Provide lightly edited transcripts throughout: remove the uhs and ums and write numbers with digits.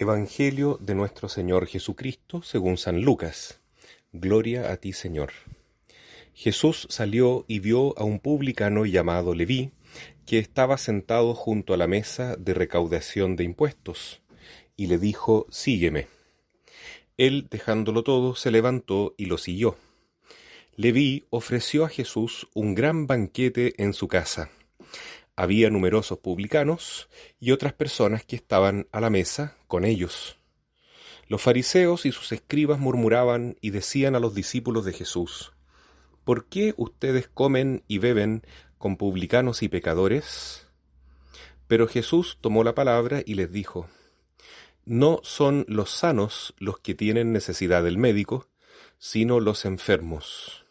Evangelio de nuestro Señor Jesucristo según San Lucas. Gloria a ti, Señor. Jesús salió y vio a un publicano llamado Leví, que estaba sentado junto a la mesa de recaudación de impuestos, y le dijo: «Sígueme». Él, dejándolo todo, se levantó y lo siguió. Leví ofreció a Jesús un gran banquete en su casa. Había numerosos publicanos y otras personas que estaban a la mesa con ellos. Los fariseos y sus escribas murmuraban y decían a los discípulos de Jesús: «¿Por qué ustedes comen y beben con publicanos y pecadores?» Pero Jesús tomó la palabra y les dijo: «No son los sanos los que tienen necesidad del médico, sino los enfermos.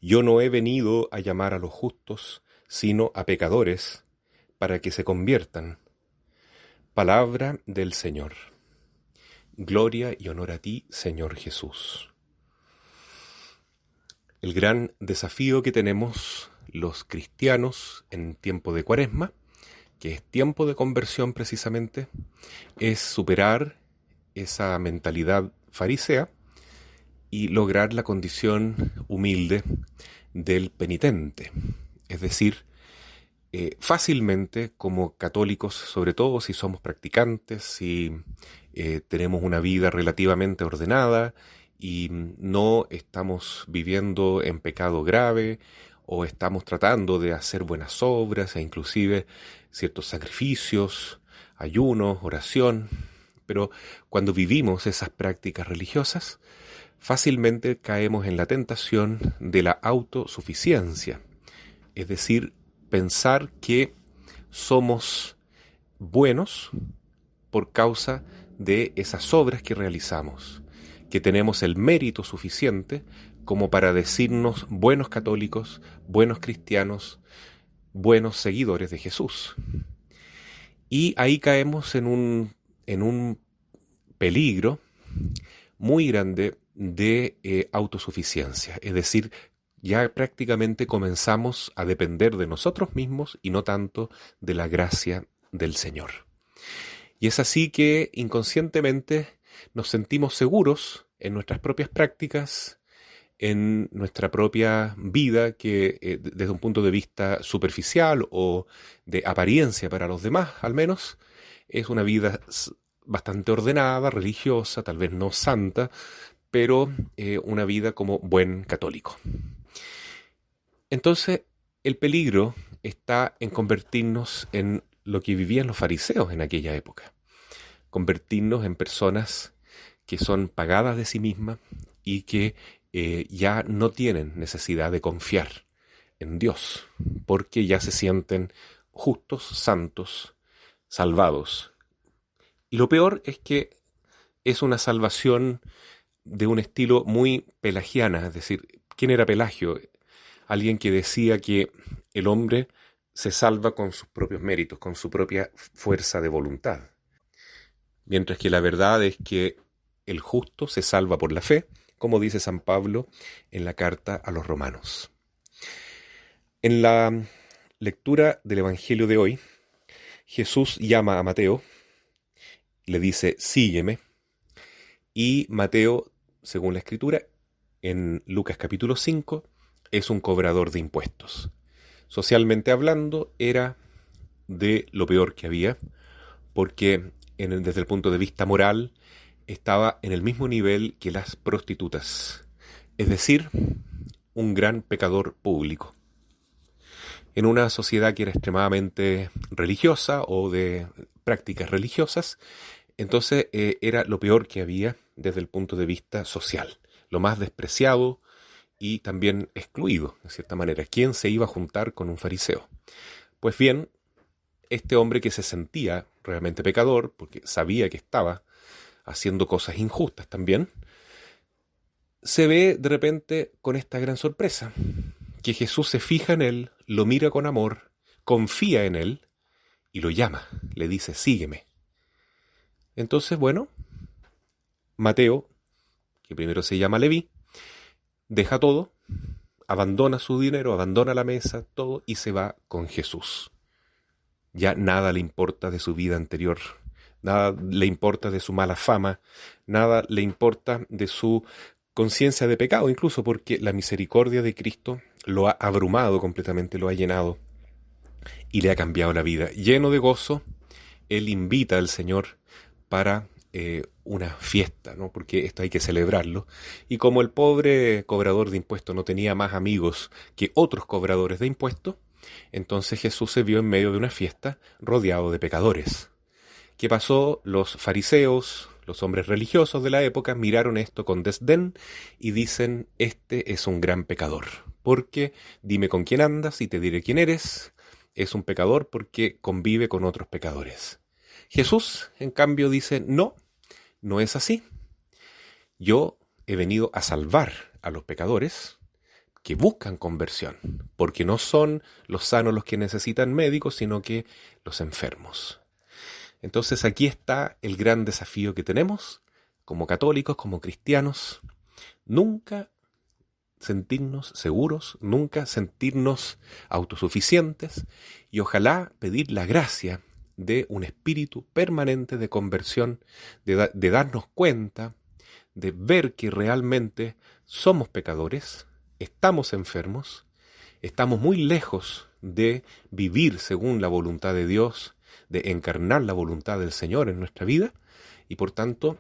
Yo no he venido a llamar a los justos, sino a pecadores, para que se conviertan». Palabra del Señor. Gloria y honor a ti, Señor Jesús. El gran desafío que tenemos los cristianos en tiempo de Cuaresma, que es tiempo de conversión precisamente, es superar esa mentalidad farisea y lograr la condición humilde del penitente. Es decir, fácilmente como católicos, sobre todo si somos practicantes, si tenemos una vida relativamente ordenada y no estamos viviendo en pecado grave o estamos tratando de hacer buenas obras e inclusive ciertos sacrificios, ayunos, oración, pero cuando vivimos esas prácticas religiosas, fácilmente caemos en la tentación de la autosuficiencia, es decir, pensar que somos buenos por causa de esas obras que realizamos, que tenemos el mérito suficiente como para decirnos buenos católicos, buenos cristianos, buenos seguidores de Jesús. Y ahí caemos en un peligro muy grande de autosuficiencia, es decir, ya prácticamente comenzamos a depender de nosotros mismos y no tanto de la gracia del Señor. Y es así que inconscientemente nos sentimos seguros en nuestras propias prácticas, en nuestra propia vida, que desde un punto de vista superficial o de apariencia para los demás, al menos, es una vida bastante ordenada, religiosa, tal vez no santa, pero una vida como buen católico. Entonces, el peligro está en convertirnos en lo que vivían los fariseos en aquella época. Convertirnos en personas que son pagadas de sí mismas y que ya no tienen necesidad de confiar en Dios, porque ya se sienten justos, santos, salvados. Y lo peor es que es una salvación de un estilo muy pelagiana, es decir, ¿quién era Pelagio? Alguien que decía que el hombre se salva con sus propios méritos, con su propia fuerza de voluntad. Mientras que la verdad es que el justo se salva por la fe, como dice San Pablo en la carta a los Romanos. En la lectura del Evangelio de hoy, Jesús llama a Mateo, le dice: «Sígueme», y Mateo, según la Escritura, en Lucas capítulo 5, es un cobrador de impuestos. Socialmente hablando, era de lo peor que había, porque desde el punto de vista moral estaba en el mismo nivel que las prostitutas, es decir, un gran pecador público. En una sociedad que era extremadamente religiosa o de prácticas religiosas, entonces era lo peor que había desde el punto de vista social, lo más despreciado y también excluido, de cierta manera. ¿Quién se iba a juntar con un fariseo? Pues bien, este hombre que se sentía realmente pecador, porque sabía que estaba haciendo cosas injustas también, se ve de repente con esta gran sorpresa, que Jesús se fija en él, lo mira con amor, confía en él y lo llama, le dice: «Sígueme». Entonces, bueno, Mateo, que primero se llama Leví, deja todo, abandona su dinero, abandona la mesa, todo, y se va con Jesús. Ya nada le importa de su vida anterior nada le importa de su mala fama, nada le importa de su conciencia de pecado, incluso porque la misericordia de Cristo lo ha abrumado completamente, lo ha llenado y le ha cambiado la vida. Lleno de gozo, él invita al Señor para una fiesta, ¿no? Porque esto hay que celebrarlo. Y como el pobre cobrador de impuestos no tenía más amigos que otros cobradores de impuestos, entonces Jesús se vio en medio de una fiesta rodeado de pecadores. ¿Qué pasó? Los fariseos, los hombres religiosos de la época, miraron esto con desdén y dicen: este es un gran pecador, porque dime con quién andas y te diré quién eres. Es un pecador porque convive con otros pecadores. Jesús, en cambio, dice: no, no es así. Yo he venido a salvar a los pecadores que buscan conversión, porque no son los sanos los que necesitan médicos, sino que los enfermos. Entonces aquí está el gran desafío que tenemos como católicos, como cristianos: nunca sentirnos seguros, nunca sentirnos autosuficientes, y ojalá pedir la gracia de un espíritu permanente de conversión, de darnos cuenta, de ver que realmente somos pecadores, estamos enfermos, estamos muy lejos de vivir según la voluntad de Dios, de encarnar la voluntad del Señor en nuestra vida, y por tanto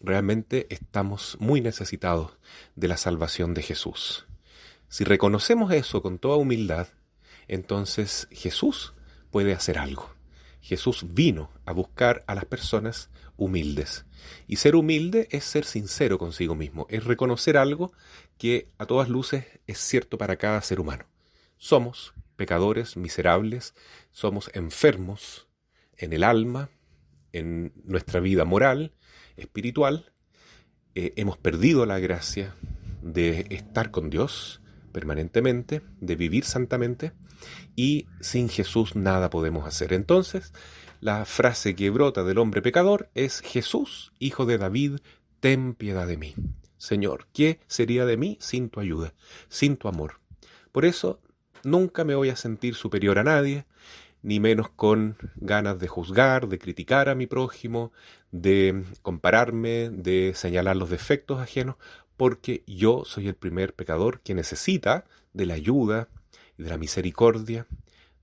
realmente estamos muy necesitados de la salvación de Jesús. Si reconocemos eso con toda humildad, entonces Jesús puede hacer algo. Jesús vino a buscar a las personas humildes. Y ser humilde es ser sincero consigo mismo, es reconocer algo que a todas luces es cierto para cada ser humano. Somos pecadores, miserables, somos enfermos en el alma, en nuestra vida moral, espiritual. Hemos perdido la gracia de estar con Dios permanentemente, de vivir santamente, y sin Jesús nada podemos hacer. Entonces, la frase que brota del hombre pecador es: Jesús, hijo de David, ten piedad de mí. Señor, ¿qué sería de mí sin tu ayuda, sin tu amor? Por eso, nunca me voy a sentir superior a nadie, ni menos con ganas de juzgar, de criticar a mi prójimo, de compararme, de señalar los defectos ajenos, porque yo soy el primer pecador que necesita de la ayuda y de la misericordia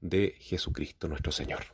de Jesucristo nuestro Señor.